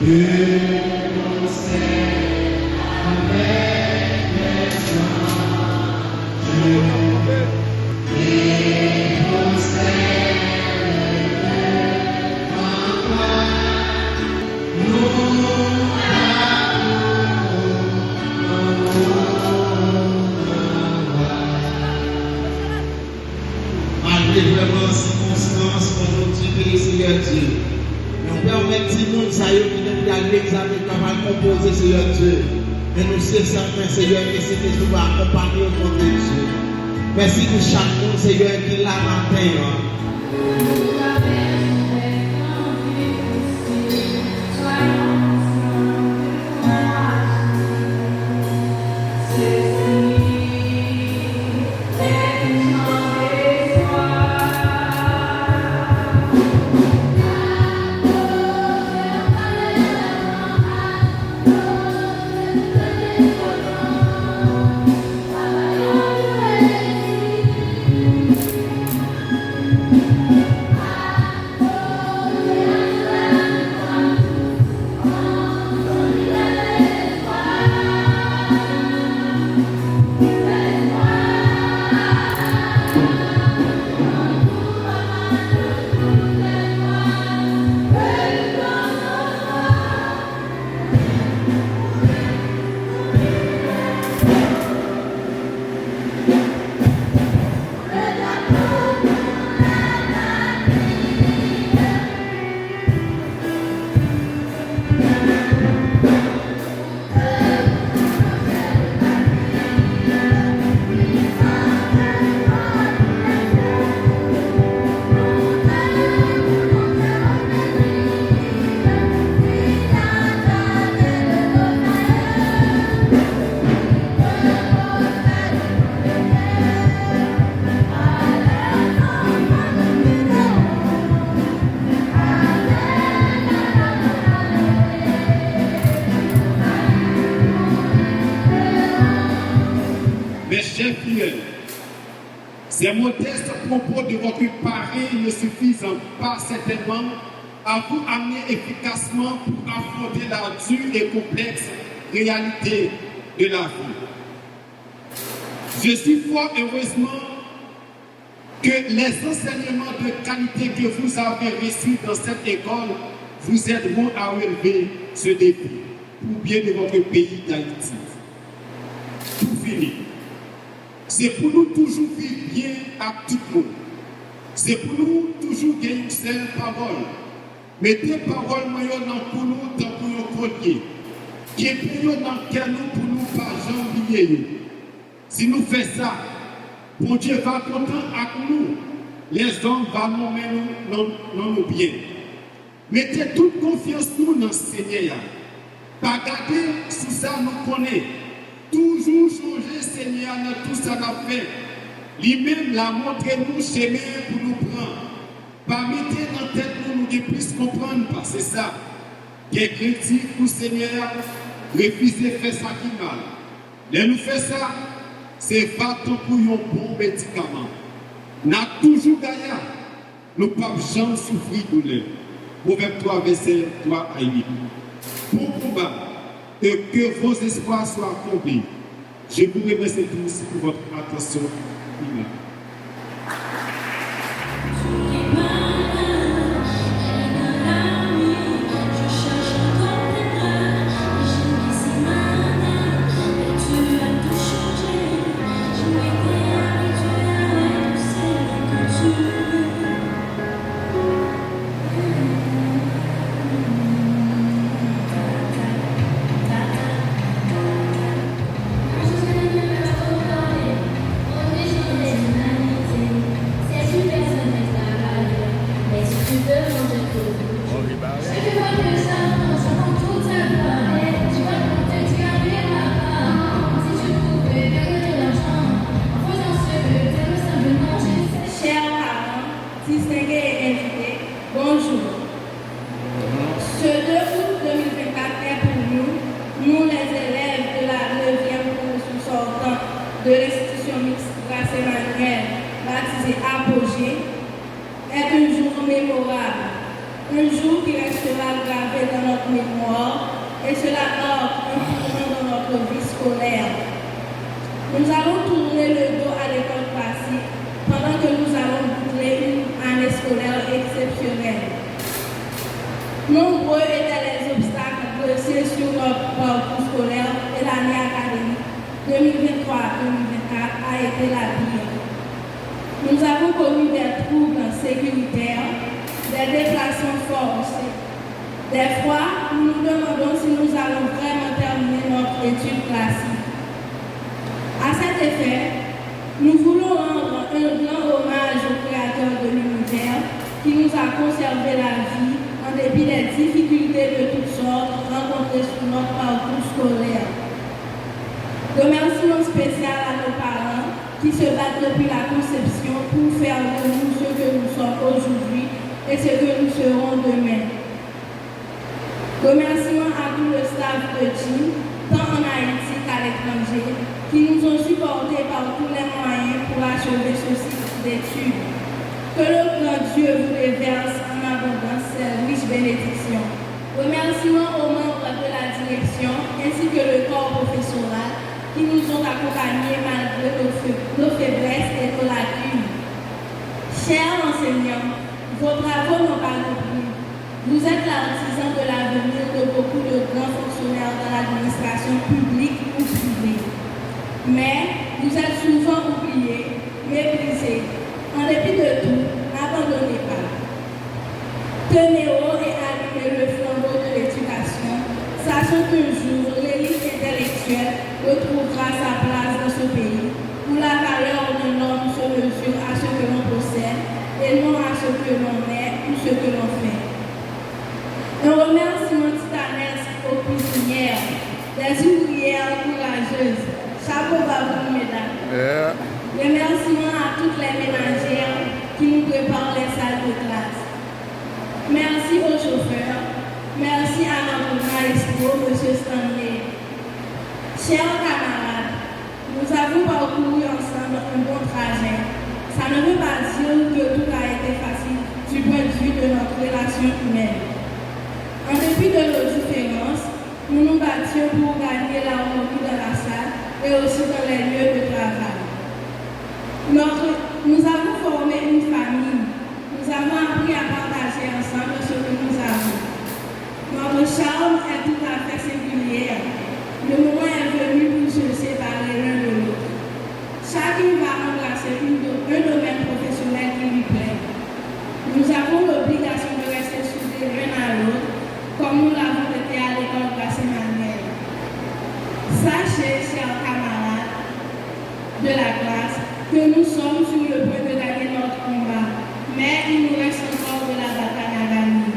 Et nous sommes certains, Seigneur, que c'est que nous va accompagner au nom de Dieu. Merci pour chaque monde, Seigneur, qui l'a matin. Ces modestes propos de votre parrain ne suffisent pas certainement à vous amener efficacement pour affronter la dure et complexe réalité de la vie. Je suis fort heureusement que les enseignements de qualité que vous avez reçus dans cette école vous aideront à relever ce défi pour bien de votre pays d'Haïti. Pour finir, c'est pour nous toujours vivre bien à tout le monde. C'est pour nous toujours gagner une seule parole. Mettez parole moyenne pour nous dans pour nous collier. Qui est pour nous dans quel nous pour nous pas oublier. Si nous faisons ça, bon Dieu va content avec nous. Les hommes vont nous mener dans nos biens. Mettez toute confiance nous dans le Seigneur. Pas garder sous ça nous connaît. Toujours changer Seigneur dans tout ça qu'on fait. Lui-même l'a montré nous chemin pour nous prendre. Pas mettre dans la tête nous plus comprendre parce que c'est ça. Qui est critique pour Seigneur, refuser faire ça qui mal. Et nous fait ça, c'est pas pour un bon médicament. Nous avons toujours gagné. Nous ne pouvons jamais souffrir de douleur. Proverbe 3, verset 3 à 8. Pour combat, et que vos espoirs soient accomplis. Je vous remercie tous pour votre attention. de l'institution mixte Grâce Emmanuel, baptisé Apogée, est un jour mémorable, un jour qui restera gravé dans notre notre mémoire et cela marque un tournant dans notre vie scolaire. Nous allons tourner le dos à l'école classique pendant que nous allons boucler une année scolaire exceptionnelle. Nombreux étaient les obstacles dressés sur notre parcours scolaire et l'année académique 2023-2024 a été la pire. Nous avons connu des troubles sécuritaires, des déplacements forcés. Des fois, nous nous demandons si nous allons vraiment terminer notre étude classique. À cet effet, nous voulons rendre un grand hommage au Créateur de l'univers qui nous a conservé la vie en dépit des difficultés de toutes sortes rencontrées sur notre parcours scolaire. Remerciement spécial à nos parents qui se battent depuis la conception pour faire de nous ce que nous sommes aujourd'hui et ce que nous serons demain. Remerciement à tout le staff de Team, tant en Haïti qu'à l'étranger, qui nous ont supportés par tous les moyens pour achever ce cycle d'études. Que le grand Dieu vous déverse en abondance ses riches bénédictions. Remerciements aux membres de la direction ainsi que le corps professoral qui nous ont accompagnés malgré nos faiblesses et nos lacunes. Chers enseignants, vos travaux n'ont pas de prix. Vous êtes l'artisan de l'avenir de beaucoup de grands fonctionnaires de l'administration publique ou privée. Mais vous êtes souvent oubliés, méprisés. En dépit de tout, n'abandonnez pas. Tenez haut et allumez le flambeau de l'éducation, sachant qu'un jour, l'élite intellectuelle retrouvera sa place dans ce pays, où la valeur d'un homme se mesure à ce que l'on possède et non à ce que l'on est ou ce que l'on fait. Un remerciement titanesque aux cuisinières, des ouvrières courageuses. Chapeau bas vous, mesdames. Remerciements à toutes les ménagères qui nous préparent les salles de classe. Merci aux chauffeurs. Merci à notre maestro, M. Stanley. Chers camarades, nous avons parcouru ensemble un bon trajet. Ça ne veut pas dire que tout a été facile du point de vue de notre relation humaine. En dépit de nos différences, nous nous battions pour gagner l'harmonie dans la salle et aussi dans les lieux de travail. Nous avons formé une famille. Nous avons appris à partager ensemble ce que nous avons. Notre charme est tout à fait singulier. Le moment est venu pour se séparer l'un de l'autre. Chacun va embrasser un domaine professionnel qui lui plaît. Nous avons l'obligation de rester soudés l'un à l'autre, comme nous l'avons été à l'école Grâce-Emmanuel. Sachez, chers camarades de la classe, que nous sommes sur le point de gagner notre combat, mais il nous reste encore de la bataille à gagner.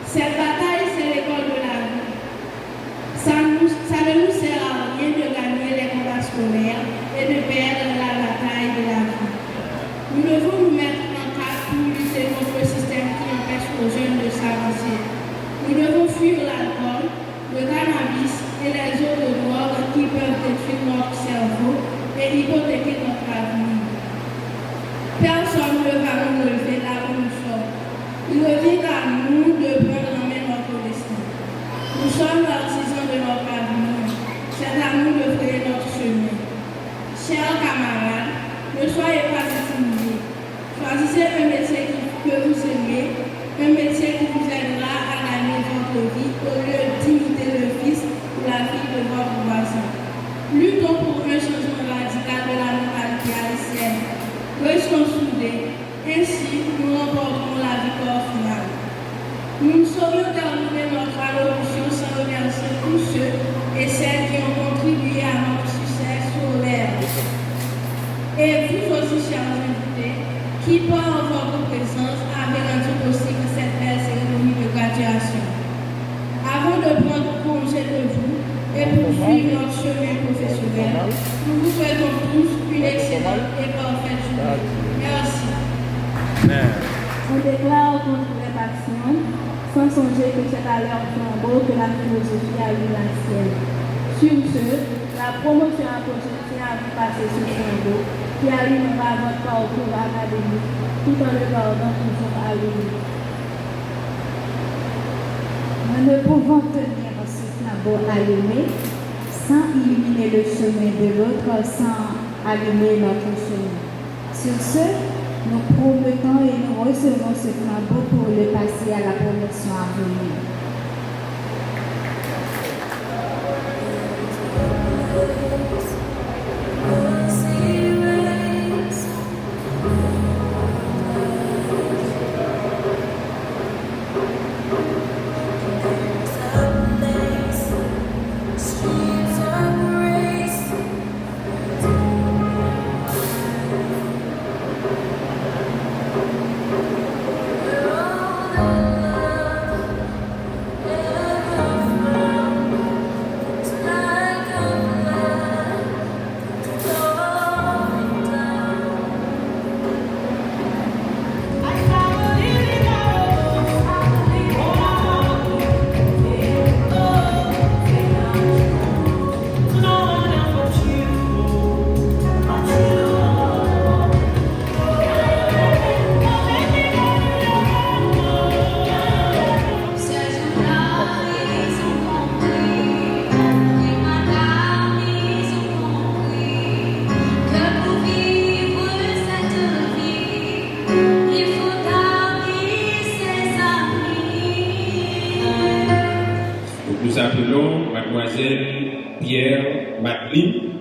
Cette bataille, c'est l'école de la vie. Ça ne nous sert à rien de gagner les combats scolaires et de perdre la bataille de la vie. Nous devons nous mettre en place pour lutter contre le système qui empêche aux jeunes de s'avancer. Nous devons fuir l'alcool, le cannabis et les autres drogues qui peuvent détruire notre cerveau et hypothéquer notre avenir. Personne ne va nous relever là où nous sommes. Il revient à nous de prendre en main notre destin. Nous sommes l'artisan de notre avenir. C'est à nous de frayer notre chemin. Chers camarades, ne soyez pas intimidés. Choisissez un métier que vous aimez, un métier qui vous aidera à gagner votre vie au lieu d'imiter le fils ou la fille de votre voisin. Luttons pour un changement radical de la mentalité haïtienne. Restons soudés. Ainsi, nous remporterons la victoire finale. Nous ne saurions terminer notre allocution sans remercier tous ceux et celles qui ont contribué à notre succès scolaire. Et vous aussi, chers invités, qui par votre présence avez rendu possible cette belle cérémonie de graduation. Avant de prendre congé de vous et poursuivre notre chemin professionnel, nous vous souhaitons tous une excellente et parfaite journée. Merci. On déclare contre les patients, sans songer que c'est à leur flambeau que la philosophie allume la ciel. Sur ce, la promotion a continué à vous passer ce flambeau qui allumera votre parcours académique tout en le gardant toujours allumé. Nous ne pouvons tenir ce flambeau allumé sans illuminer le chemin de l'autre, sans allumer notre chemin. Sur ce, nous promettons et nous recevons ce flambeau pour le passer à la promotion à venir. Nous appelons mademoiselle Pierre Madeline